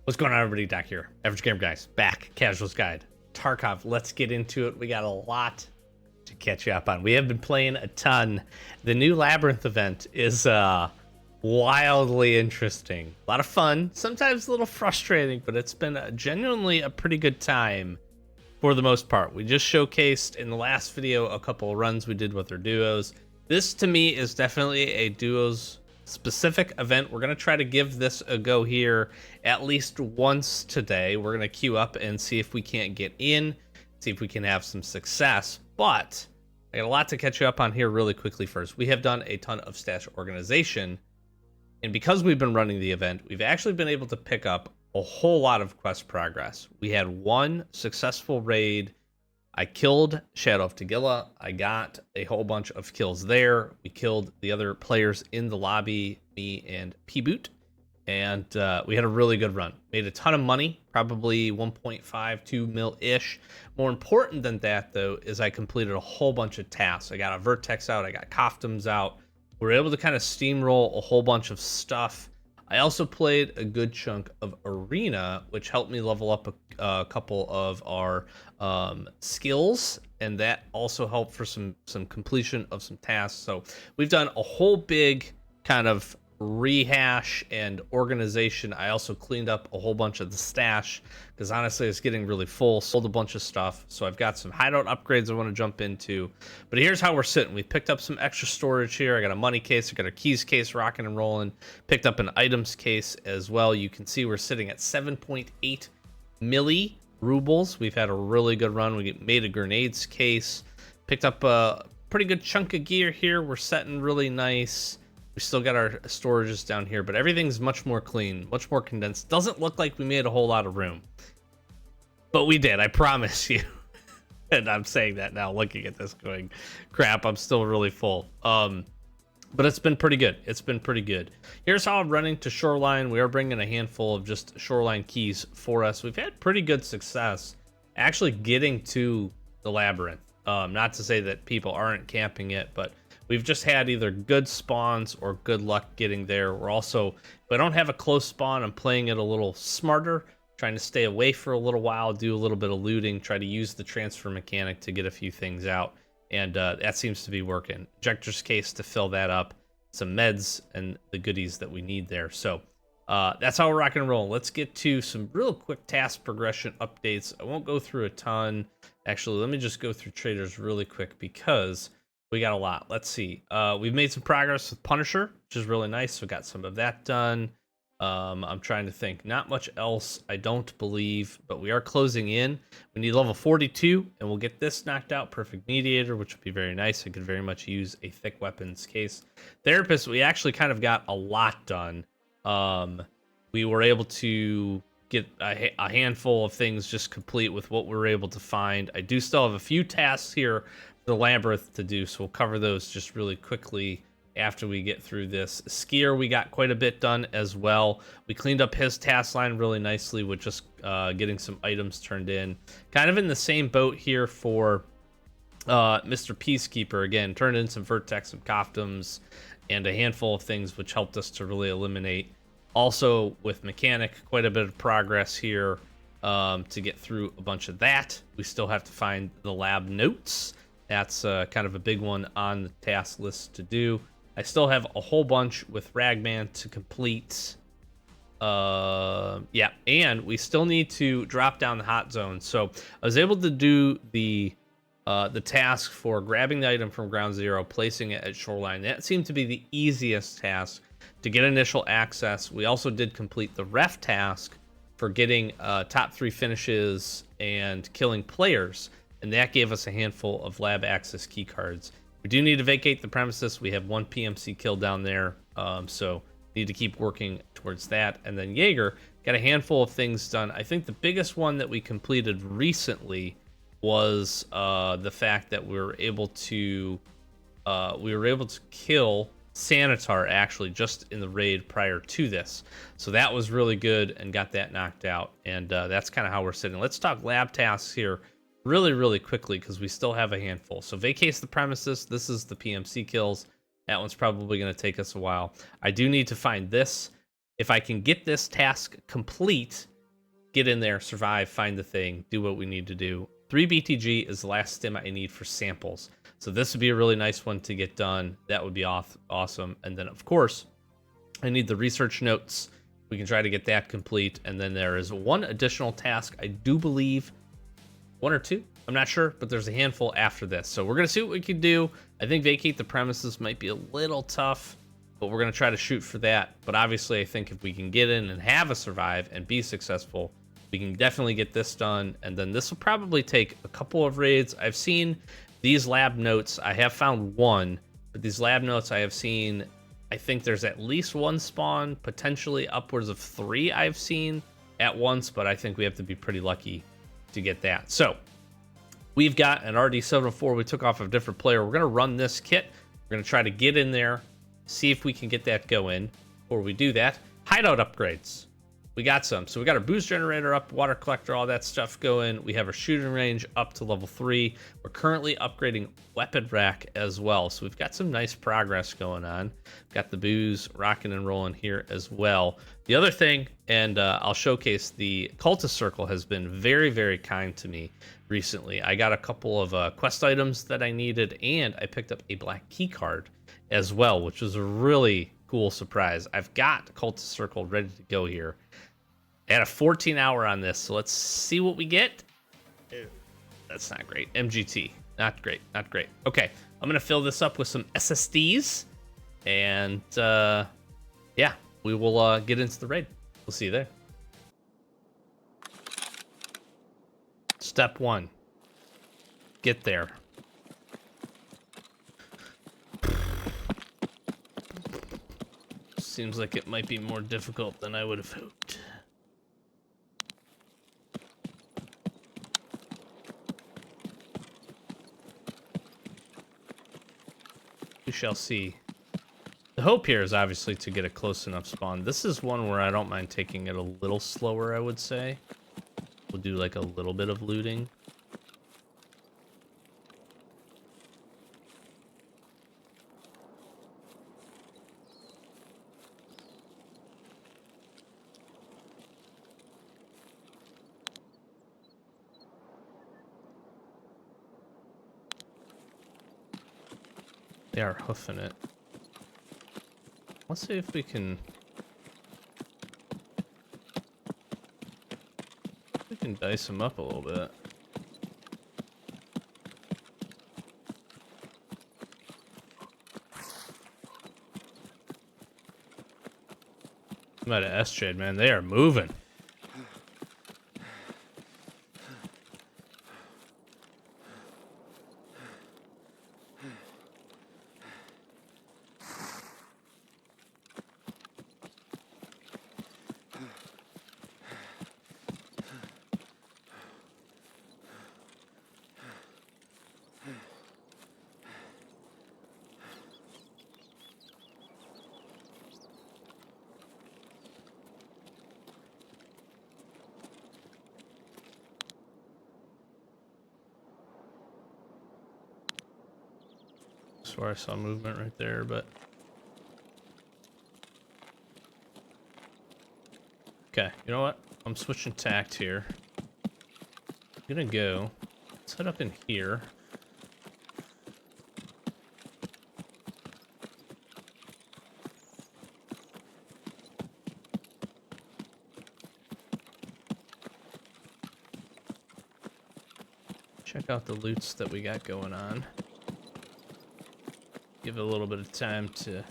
What's going on, everybody? Doc here. Average Gamer Guys, back. Casuals Guide. Tarkov, let's get into it. We got a lot to catch you up on. We have been playing a ton. The new Labyrinth event is wildly interesting. A lot of fun, sometimes a little frustrating, but it's been genuinely a pretty good time for the most part. We just showcased in the last video a couple of runs we did with our duos. This, to me, is definitely a duos specific event. We're going to try to give this a go here at least once today. We're going to queue up and see if we can't get in, see if we can have some success. But I got a lot to catch you up on here really quickly first. We have done a ton of stash organization, and because we've been running the event, we've actually been able to pick up a whole lot of quest progress. We had one successful raid. I killed Shadow of Tagilla. I got a whole bunch of kills there. We killed the other players in the lobby, me and P-Boot, and we had a really good run. Made a ton of money, probably 1.5, 2 mil-ish. More important than that, though, is I completed a whole bunch of tasks. I got a Vertex out, I got Coftums out. We were able to kind of steamroll a whole bunch of stuff. I also played a good chunk of Arena, which helped me level up a couple of our skills, and that also helped for some completion of some tasks. So we've done a whole big kind of rehash and organization. I also cleaned up a whole bunch of the stash because honestly it's getting really full. Sold a bunch of stuff, so I've got some hideout upgrades I want to jump into. But here's how we're sitting. We picked up some extra storage here. I got a money case, I got a keys case rocking and rolling, picked up an items case as well. You can see we're sitting at 7.8 milli rubles. We've had a really good run. We made a grenades case, picked up a pretty good chunk of gear here. We're setting really nice. We still got our storages down here, but everything's much more clean, much more condensed. Doesn't look like we made a whole lot of room, but we did, I promise you. And I'm saying that now, looking at this going, crap, I'm still really full. But it's been pretty good. It's been pretty good. Here's how I'm running to Shoreline. We are bringing a handful of just Shoreline keys for us. We've had pretty good success actually getting to the Labyrinth. Not to say that people aren't camping it, but we've just had either good spawns or good luck getting there. We're also, if I don't have a close spawn, I'm playing it a little smarter, trying to stay away for a little while, do a little bit of looting, try to use the transfer mechanic to get a few things out. And that seems to be working. Injector's case to fill that up, some meds, and the goodies that we need there. So that's how we're rocking and rolling. Let's get to some real quick task progression updates. I won't go through a ton. Actually, let me just go through traders really quick because we got a lot. Let's see. We've made some progress with Punisher, which is really nice. We got some of that done. I'm trying to think. Not much else, I don't believe, but we are closing in. We need level 42, and we'll get this knocked out. Perfect Mediator, which would be very nice. I could very much use a thick weapons case. Therapist, we actually kind of got a lot done. We were able to get a handful of things just complete with what we were able to find. I do still have a few tasks here the Labyrinth to do, so we'll cover those just really quickly after we get through this. Skier, we got quite a bit done as well. We cleaned up his task line really nicely with just getting some items turned in. Kind of in the same boat here for Mr. Peacekeeper. Again, turned in some Vertex, some Coftums, and a handful of things which helped us to really eliminate. Also with Mechanic, quite a bit of progress here to get through a bunch of that. We still have to find the lab notes. That's kind of a big one on the task list to do. I still have a whole bunch with Ragman to complete. Yeah, and we still need to drop down the hot zone. So I was able to do the task for grabbing the item from ground zero, placing it at Shoreline. That seemed to be the easiest task to get initial access. We also did complete the ref task for getting top 3 finishes and killing players, and that gave us a handful of lab access key cards. We do need to vacate the premises. We have 1 PMC kill down there, so need to keep working towards that. And then Jaeger got a handful of things done. I think the biggest one that we completed recently was the fact that we were able to kill Sanitar actually just in the raid prior to this. So that was really good and got that knocked out. And that's kind of how we're sitting. Let's talk lab tasks here really quickly because we still have a handful. So vacates the premises. This is the PMC kills. That one's probably going to take us a while. I do need to find this. If I can get this task complete, get in there, survive, find the thing, do what we need to do. 3 BTG is the last stim I need for samples. So this would be a really nice one to get done. That would be awesome. And then, of course, I need the research notes. We can try to get that complete. And then there is one additional task. I do believe 1 or 2. I'm not sure, but there's a handful after this. So we're going to see what we can do. I think vacate the premises might be a little tough, but we're going to try to shoot for that. But obviously, I think if we can get in and have a survive and be successful, we can definitely get this done. And then this will probably take a couple of raids. I've seen these lab notes. I have found one, but these lab notes I have seen, I think there's at least 1 spawn, potentially upwards of 3 I've seen at once, but I think we have to be pretty lucky to get that. So we've got an RD704 we took off of a different player. We're going to run this kit. We're going to try to get in there, see if we can get that going. Before we do that, hideout upgrades. We got some. So we got our boost generator up, water collector, all that stuff going. We have our shooting range up to level 3. We're currently upgrading weapon rack as well. So we've got some nice progress going on. Got the booze rocking and rolling here as well. The other thing, and I'll showcase, the cultist circle has been very, very kind to me recently. I got a couple of quest items that I needed, and I picked up a black key card as well, which was a really cool surprise. I've got cultist circle ready to go here. I had a 14-hour on this, so let's see what we get. That's not great. MGT, not great, not great. Okay, I'm gonna fill this up with some SSDs, and yeah, we will get into the raid. We'll see you there. Step 1, get there. Seems like it might be more difficult than I would have hoped. We shall see. The hope here is obviously to get a close enough spawn. This is one where I don't mind taking it a little slower, I would say. We'll do like a little bit of looting. They are hoofing it. Let's see if we can... We can dice them up a little bit. I'm out of S-Shade, man. They are moving. I swear I saw movement right there, but... Okay, you know what? I'm switching tact here. I'm gonna go. Let's head up in here. Check out the loots that we got going on. Give it a little bit of time to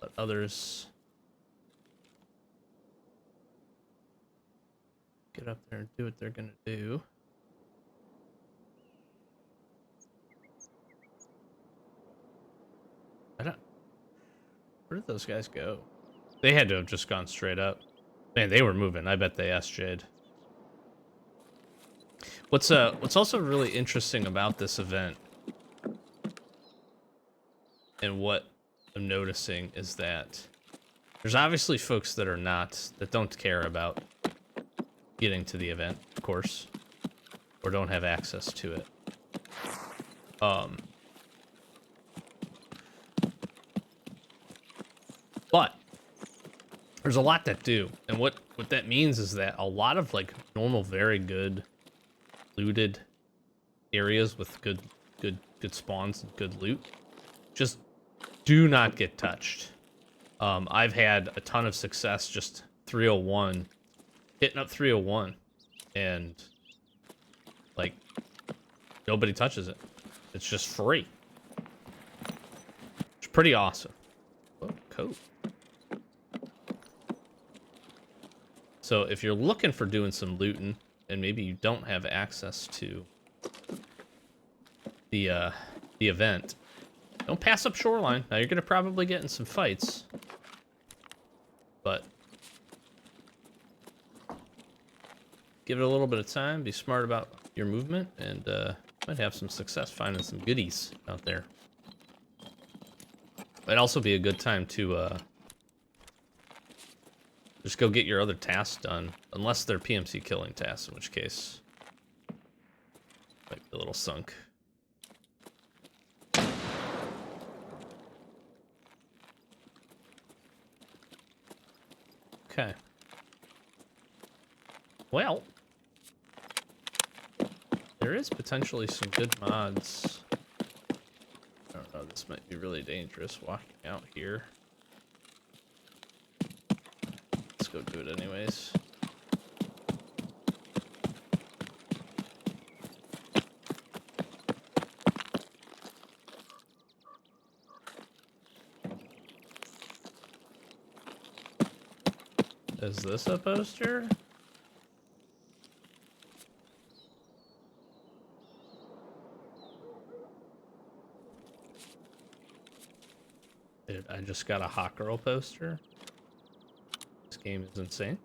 let others get up there and do what they're gonna do. Where did those guys go? They had to have just gone straight up. Man, they were moving. I bet they SJ'd. What's also really interesting about this event, and what I'm noticing, is that there's obviously folks that don't care about getting to the event, of course, or don't have access to it. But there's a lot that do, and what what that means is that a lot of like normal, very good looted areas with good spawns and good loot just do not get touched. I've had a ton of success just 301, hitting up 301, and like nobody touches it. It's just free. It's pretty awesome. Oh, coat. So if you're looking for doing some looting and maybe you don't have access to the event, don't pass up Shoreline. Now you're gonna probably get in some fights, but give it a little bit of time. Be smart about your movement, and might have some success finding some goodies out there. Might also be a good time to just go get your other tasks done, unless they're PMC killing tasks, in which case might be a little sunk. Okay. Well, there is potentially some good mods. I don't know, this might be really dangerous walking out here. Let's go do it anyways. Is this a poster? Dude, I just got a hot girl poster. This game is insane.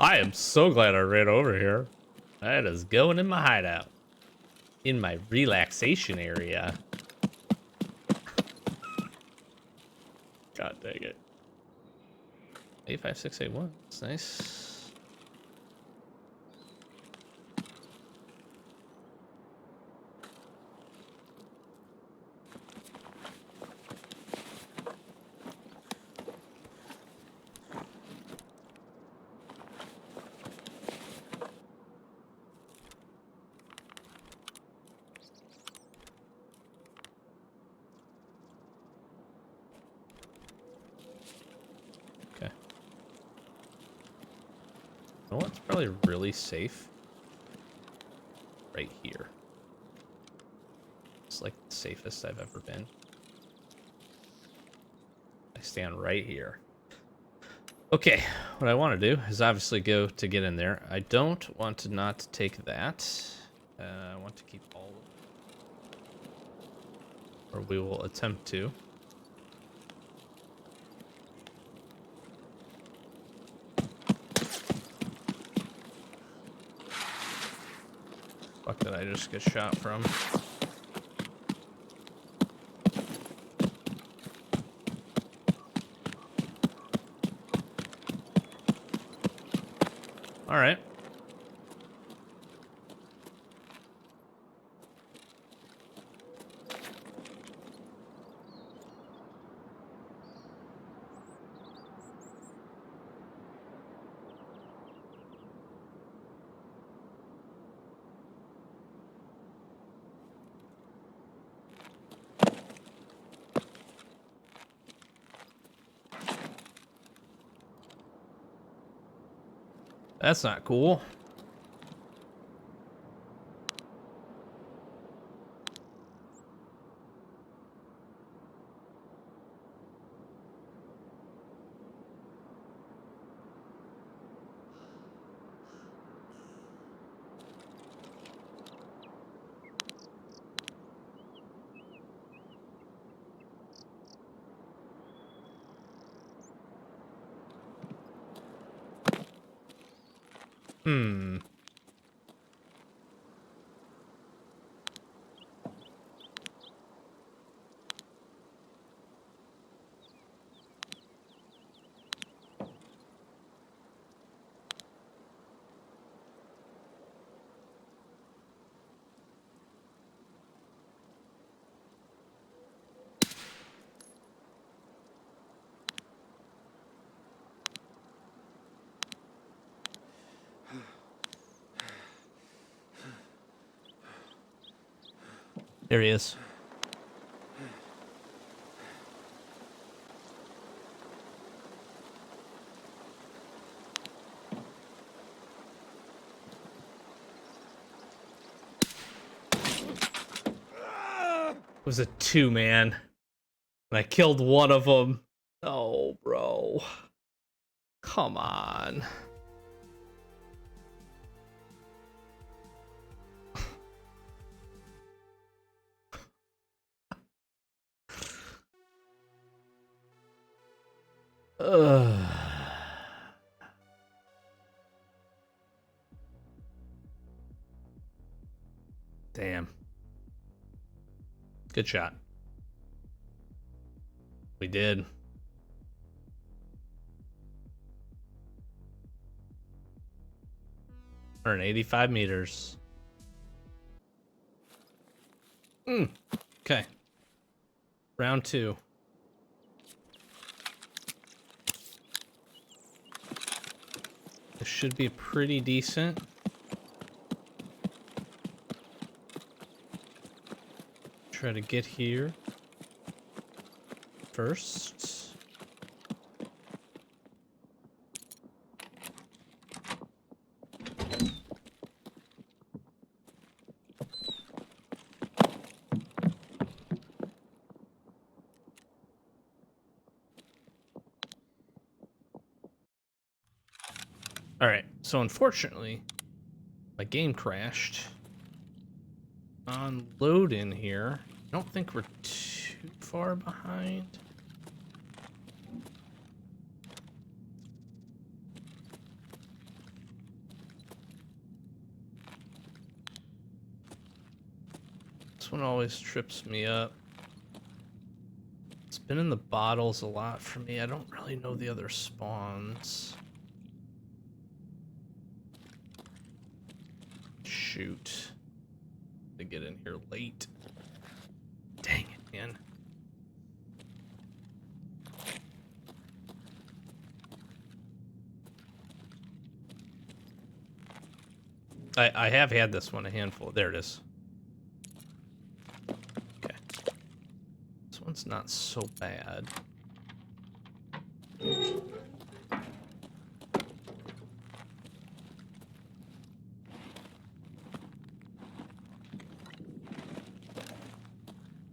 I am so glad I ran over here. That is going in my hideout. In my relaxation area. God dang it. 85681. That's nice. You know what's probably really safe? Right here. It's like the safest I've ever been. I stand right here. Okay, what I want to do is obviously go to get in there. I don't want to not take that. I want to keep all of it. Or we will attempt to. Fuck did I just get shot from? All right. That's not cool. Hmm. There he is. It was a 2-man. And I killed one of them. Oh, bro. Come on. Ugh. Damn. Good shot. We did. 185 meters. Okay. Round 2. This should be pretty decent. Try to get here first. All right, so unfortunately, my game crashed on load in here. I don't think we're too far behind. This one always trips me up. It's been in the bottles a lot for me. I don't really know the other spawns. Shoot. To get in here late. Dang it, man. I have had this one a handful. There it is. Okay. This one's not so bad.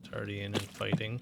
It's already in and fighting.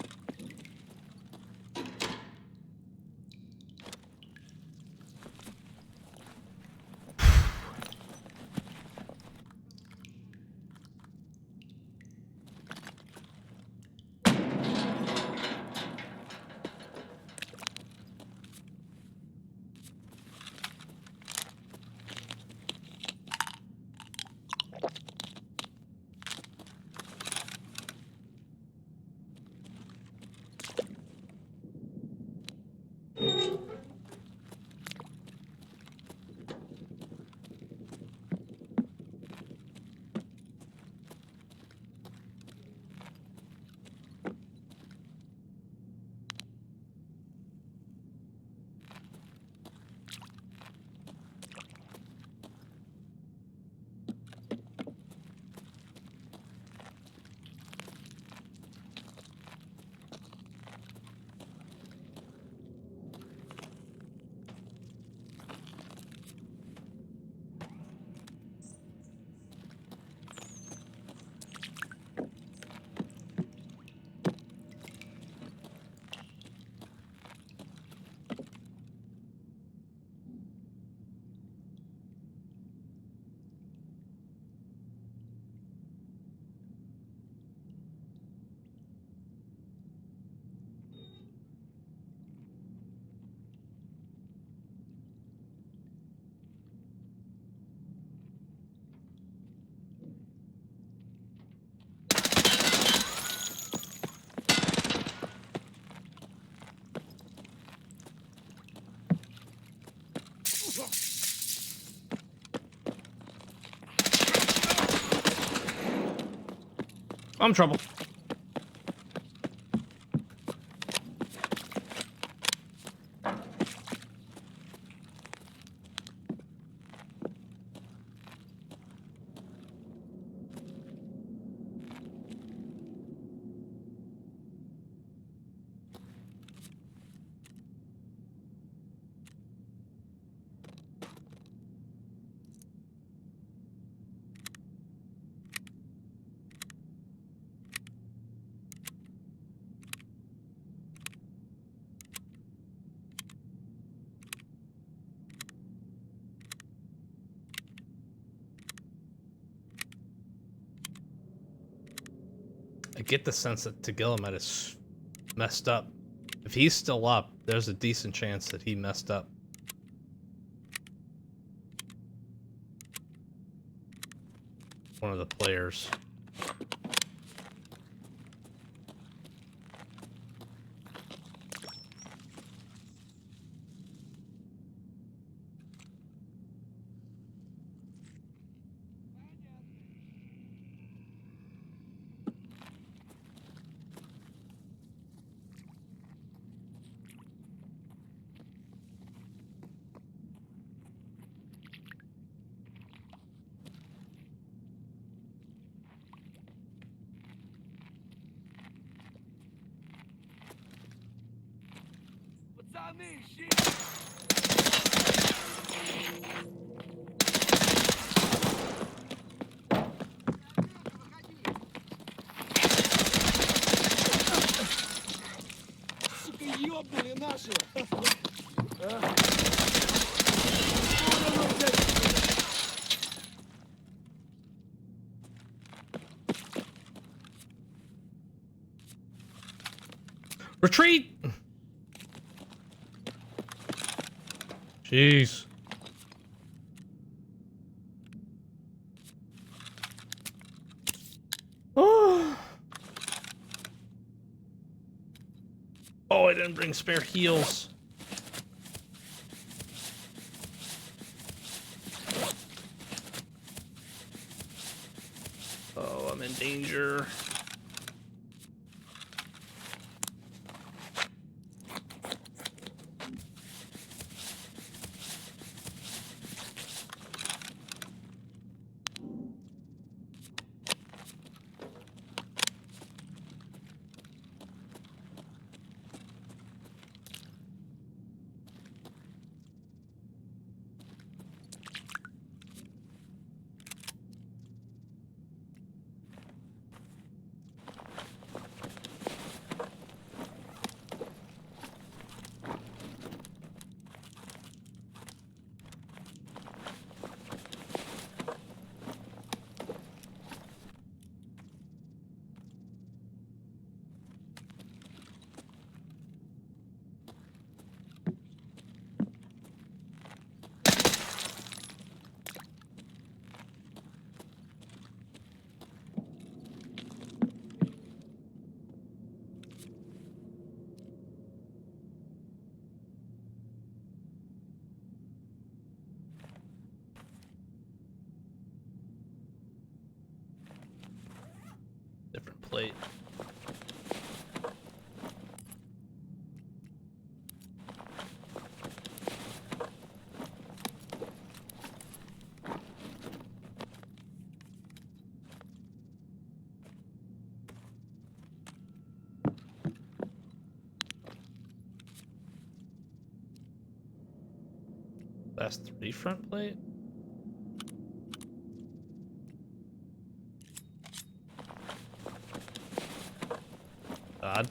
I'm in trouble. I get the sense that Tagillimet is messed up. If he's still up, there's a decent chance that he messed up. One of the players. Retreat! Jeez. Oh. Oh, I didn't bring spare heals. Oh, I'm in danger. Different plate. That's 3 front plate. Odd.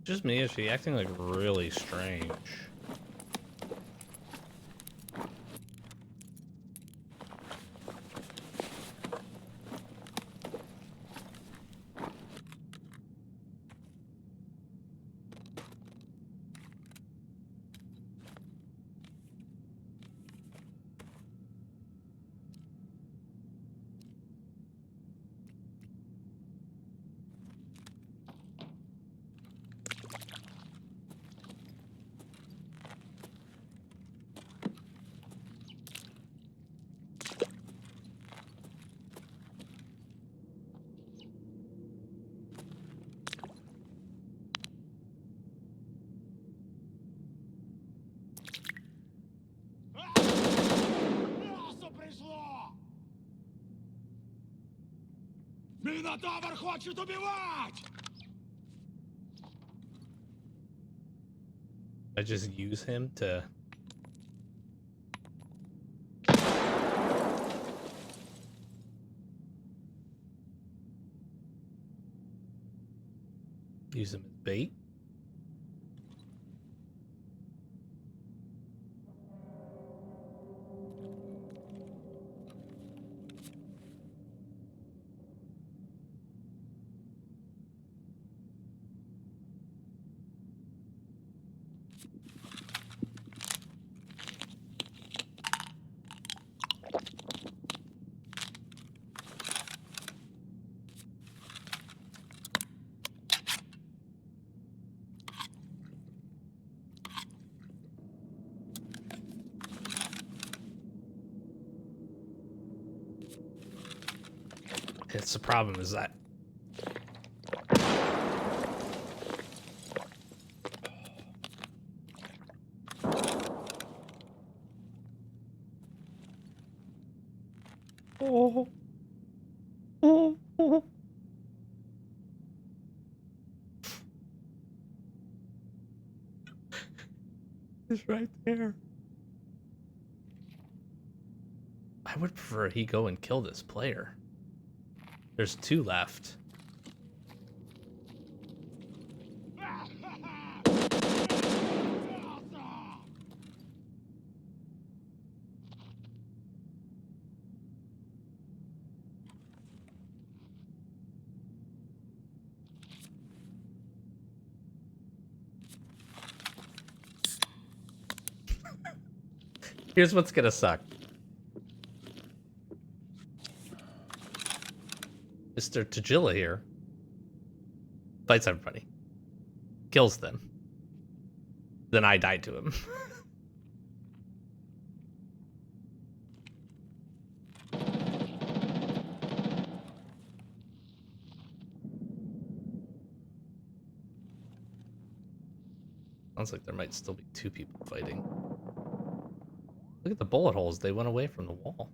Just me, is she acting like really strange? Минотавр хочет убивать! I just use him to... use him as bait? It's the problem is that it's right there. I would prefer he go and kill this player. There's 2 left. Here's what's gonna suck. Mr. Tajilla here fights everybody, kills them. Then I die to him. Sounds like there might still be 2 people fighting. Look at the bullet holes. They went away from the wall.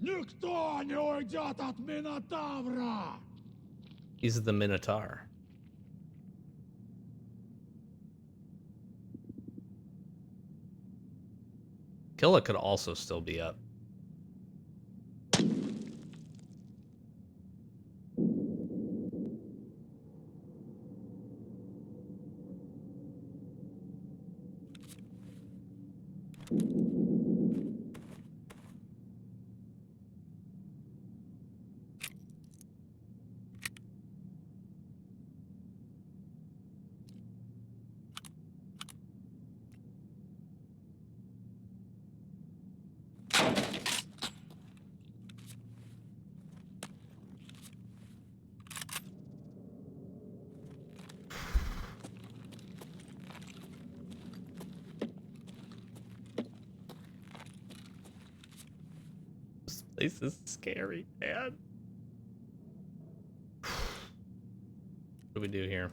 Никто не уйдет от Минотавра! He's the Minotaur. Killa could also still be up. This is scary, man. What do we do here?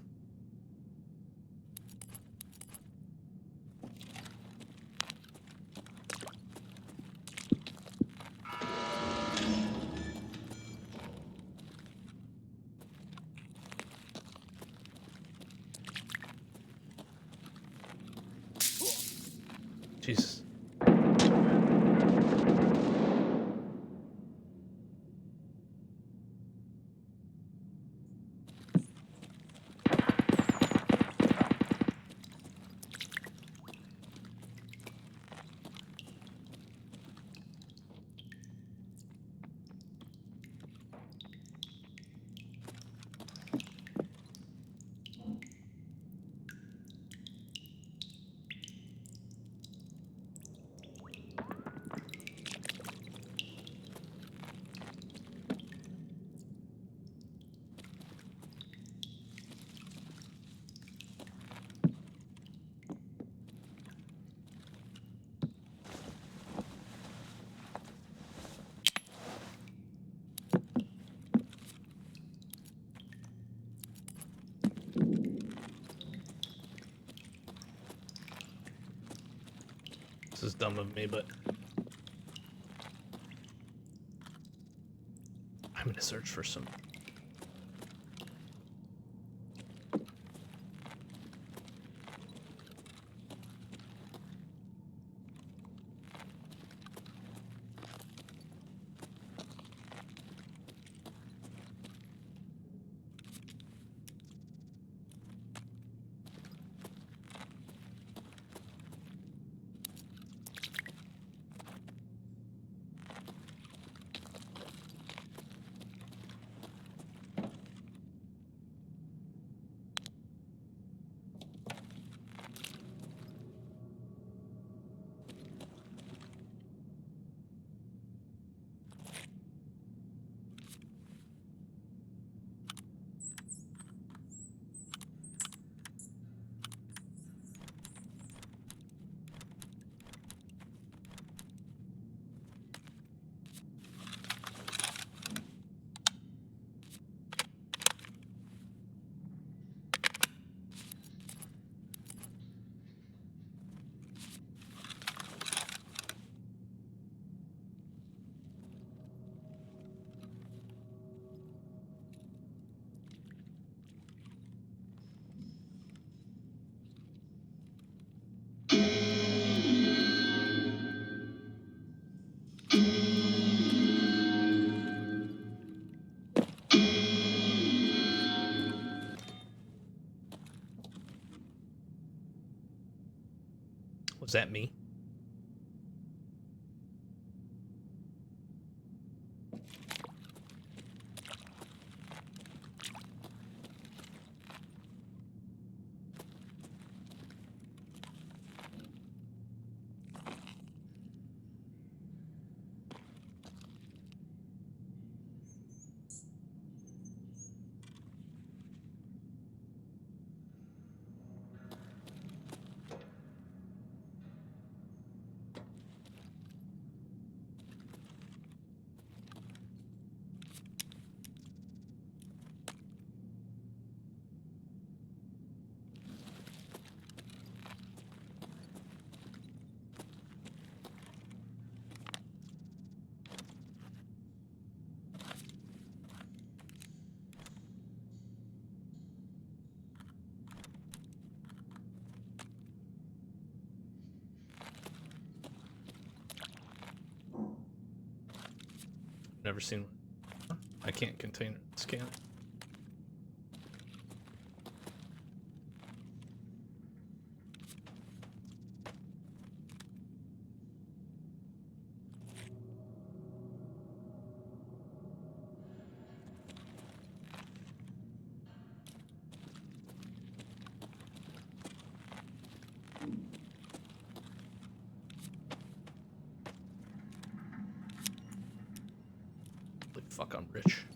Jesus. This is dumb of me, but search for some. Was that me? Never seen one. I can't contain it. Scan it. Holy fuck, I'm rich.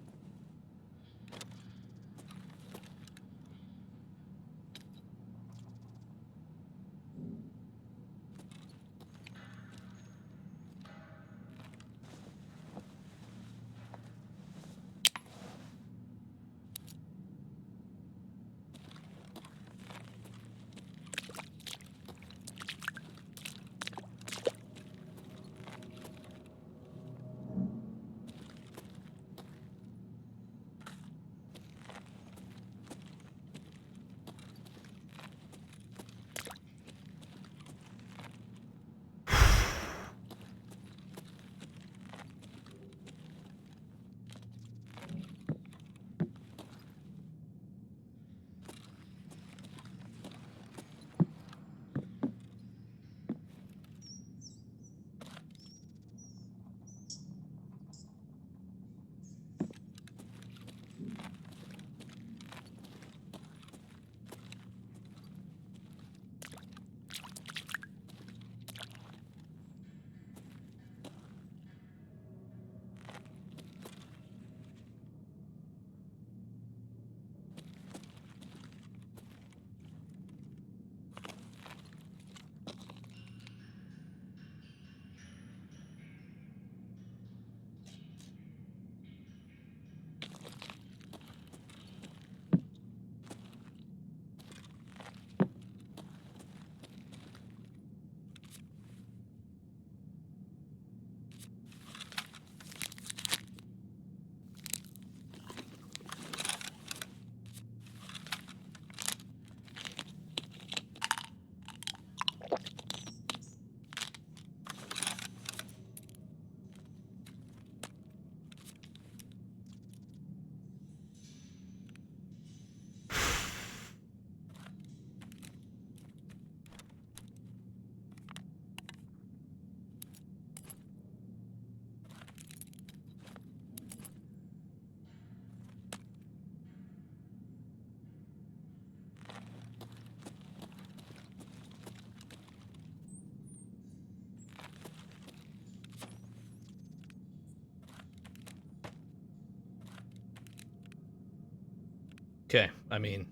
Okay, I mean,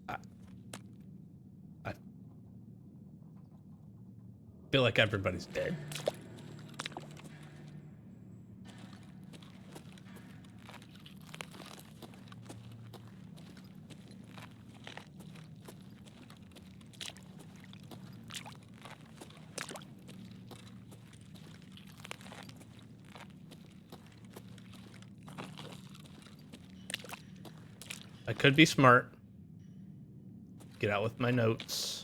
I, I feel like everybody's dead. I could be smart. Get out with my notes.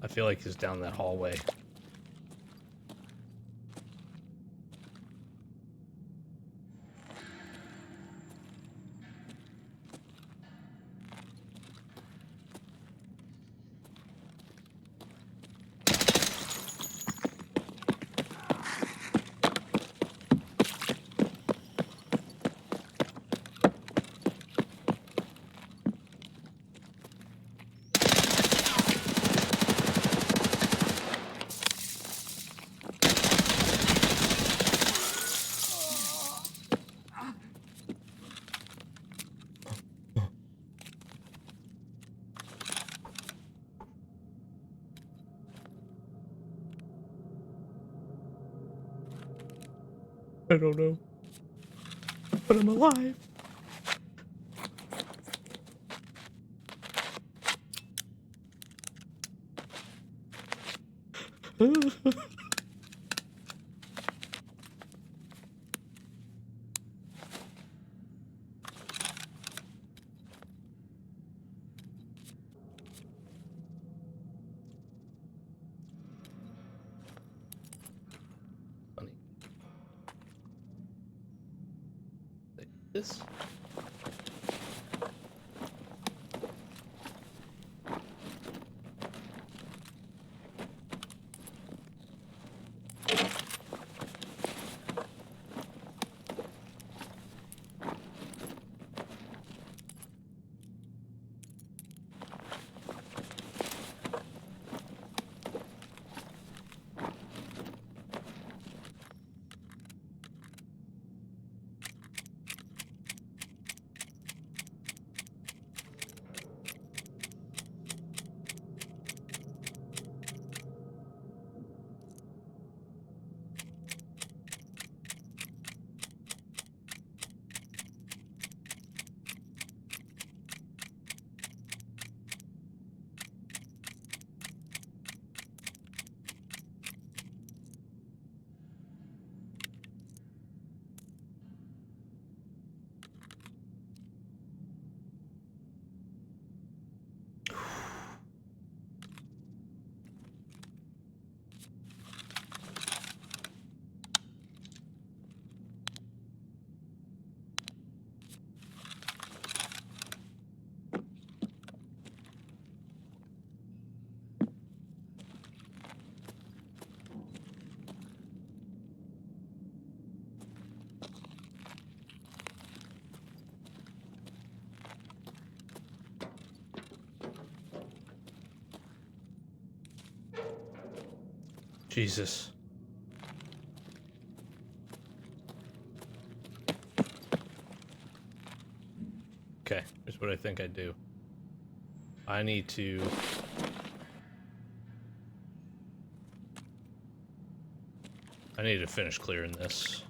I feel like he's down that hallway. I don't know, but I'm alive. Funny. Like this. Jesus. Okay, here's what I think I do. I need to... finish clearing this.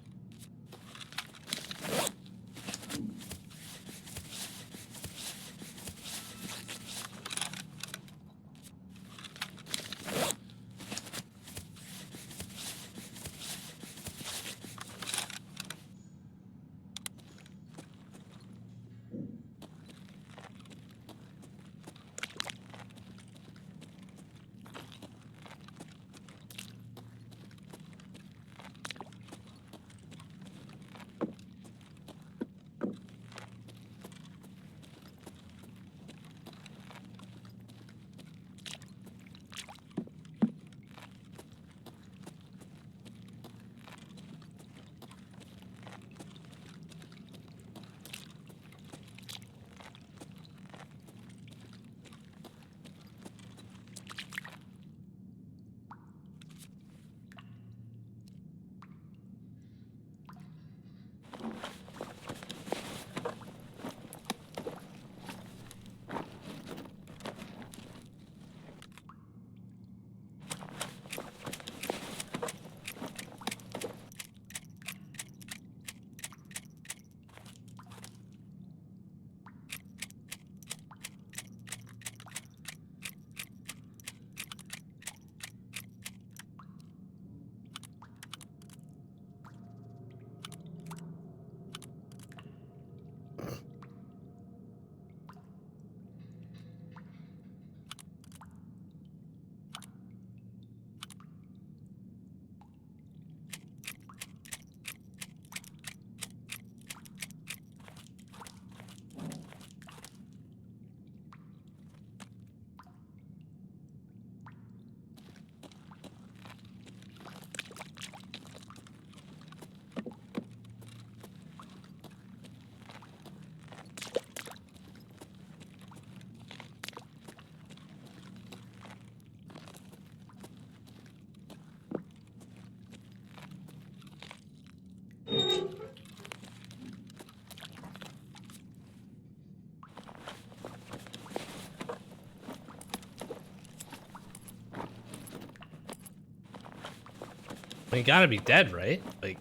He gotta be dead, right? Like.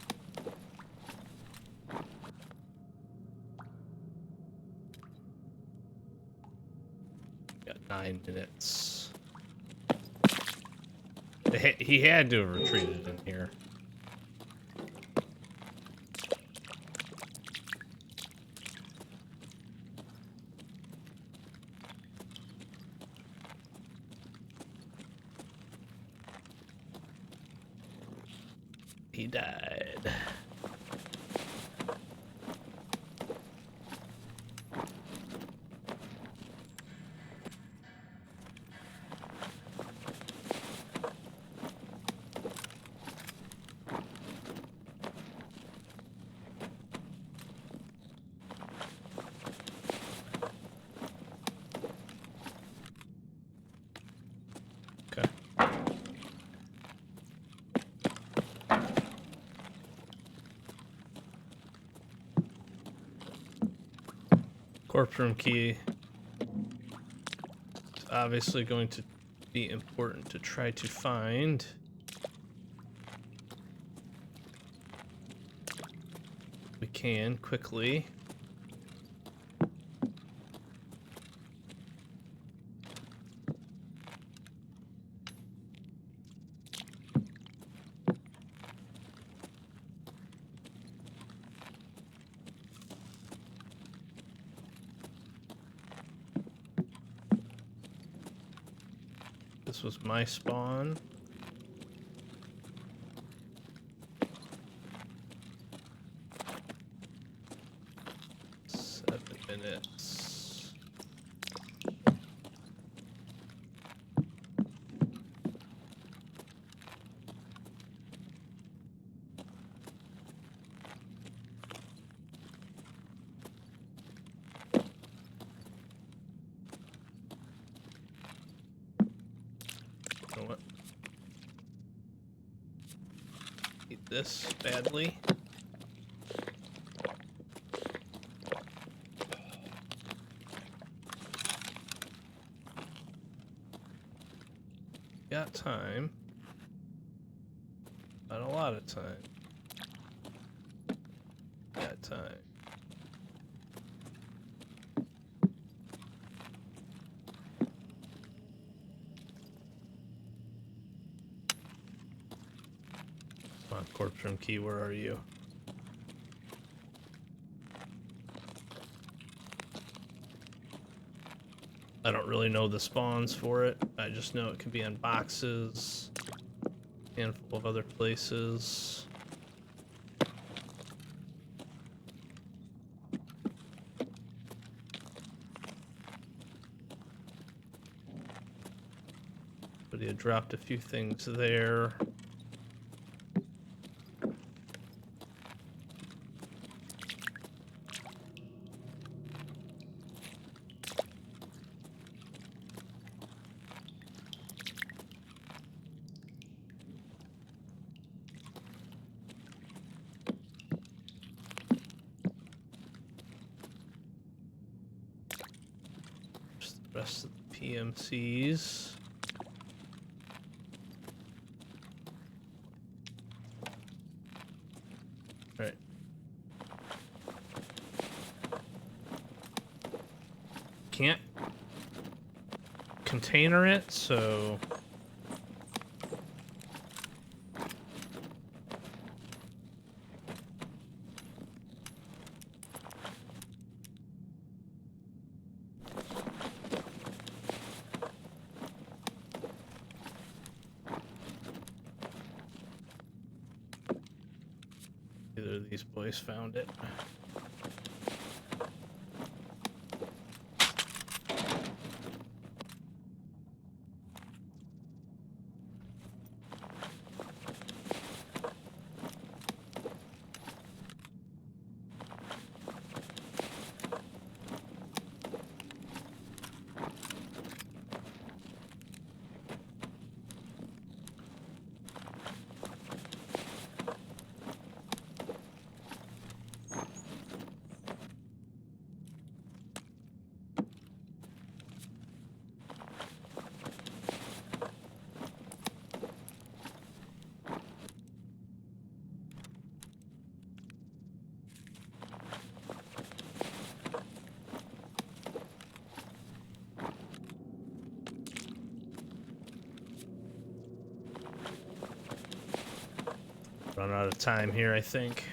Got 9 minutes. He had to have retreated in here. He died. Okay. Corpse room key. It's obviously going to be important to try to find. We can quickly. This was my spawn. Minutes. You know what? Need this badly. Got time. Not a lot of time. Got time. Come on, corpse room key, where are you? I don't really know the spawns for it. I just know it can be on boxes, handful of other places. But he had dropped a few things there. Rest of the PMCs. Right. Can't container it, so either of these boys found it. Run out of time here, I think.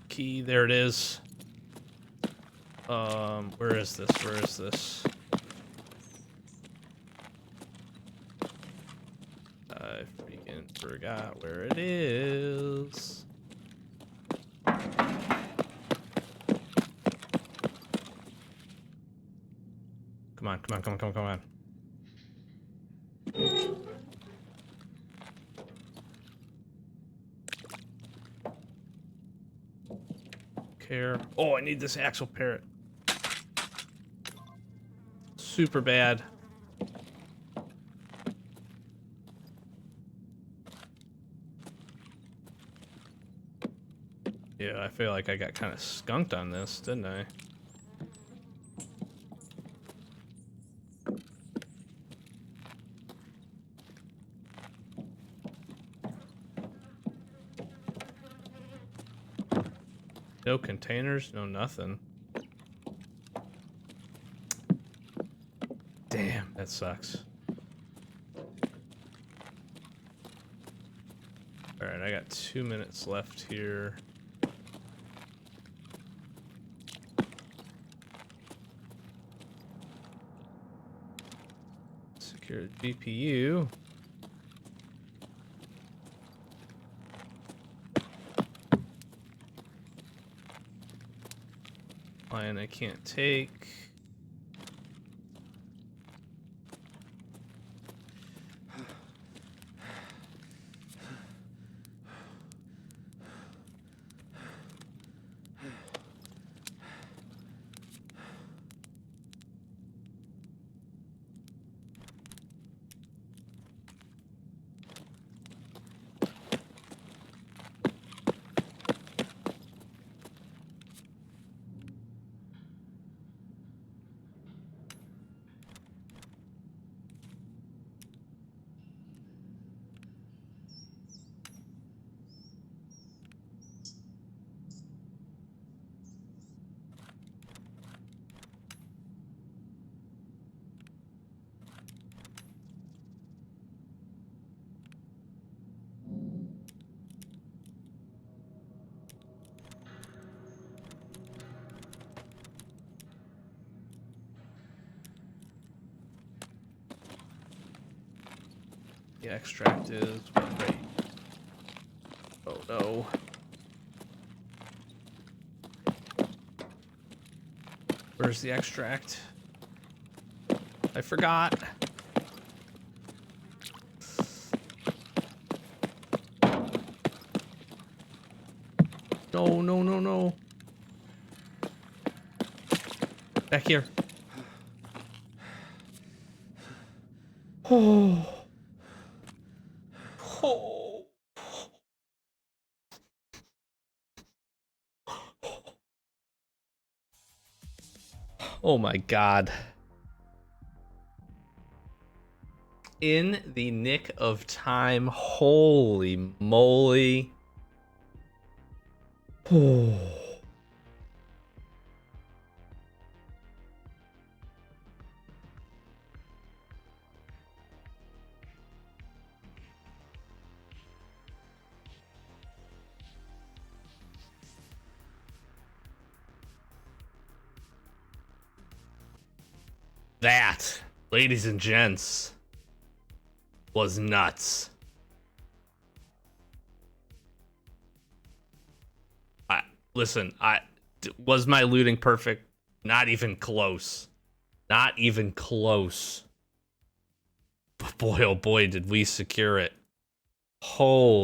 Key, there it is. Where is this? Where is this? I freaking forgot where it is. Come on, come on, come on, come on, come on. Care. Oh, I need this axle parrot. Super bad. Yeah, I feel like I got kind of skunked on this, didn't I? No containers, no nothing. Damn, that sucks. Alright, I got 2 minutes left here. Secure the GPU. Line I can't take. The extract is right. Oh no. Where's the extract? I forgot. No, no, no, no. Back here. Oh. Oh. Oh my God. In the nick of time. Holy moly. Oh. That, ladies and gents, was nuts. Listen, was my looting perfect? Not even close. Not even close. But boy, oh boy, did we secure it. Holy.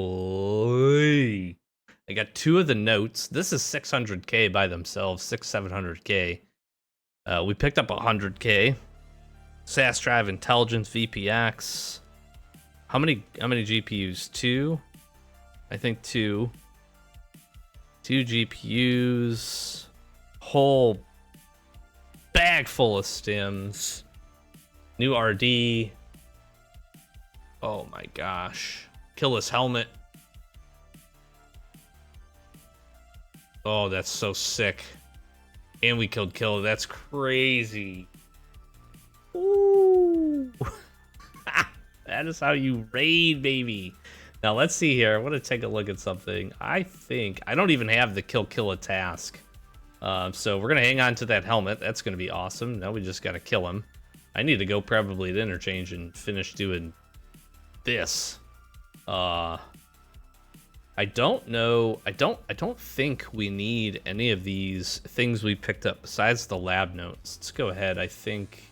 I got 2 of the notes. This is 600k by themselves, 700k. We picked up 100k. SAS drive, intelligence, VPX. How many GPUs? 2? I think 2. 2 GPUs. Whole bag full of stims. New RD. Oh my gosh. Killer's helmet. Oh, that's so sick. And we killed Killer. That's crazy. Ooh. That is how you raid, baby. Now let's see here. I want to take a look at something. I think I don't even have the kill Killer task. So we're gonna hang on to that helmet. That's gonna be awesome. Now we just gotta kill him. I need to go probably to interchange and finish doing this. I don't know. I don't think we need any of these things we picked up besides the lab notes. Let's go ahead. I think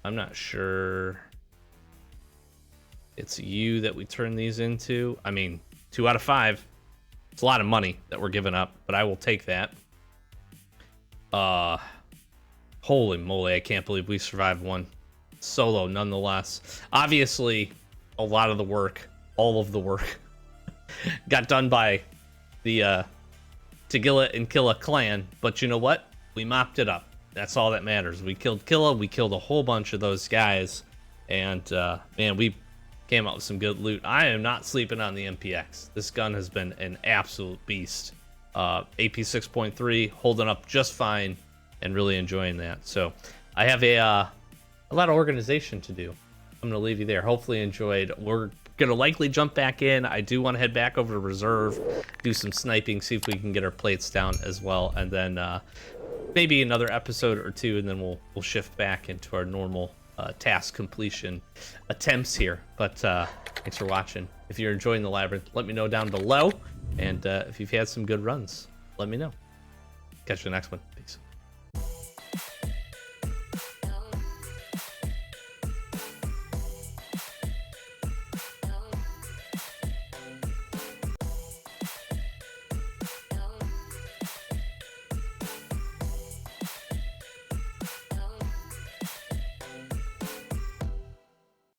I'm not sure. It's you that we turn these into. I mean, 2 out of 5. It's a lot of money that we're giving up, but I will take that. Holy moly, I can't believe we survived one solo nonetheless. Obviously, a lot of the work, all of the work, got done by the Tagilla and Killa clan, but you know what? We mopped it up. That's all that matters. We killed Killa, we killed a whole bunch of those guys, and man, we came out with some good loot. I am not sleeping on the MPX. This gun has been an absolute beast. AP 6.3 holding up just fine and really enjoying that. So I have a lot of organization to do. I'm gonna leave you there. Hopefully you enjoyed. We're gonna likely jump back in. I do want to head back over to reserve, do some sniping, see if we can get our plates down as well, and then maybe another episode or two, and then we'll shift back into our normal task completion attempts here. But thanks for watching. If you're enjoying the Labyrinth, let me know down below, and if you've had some good runs, let me know. Catch you in the next one. Peace.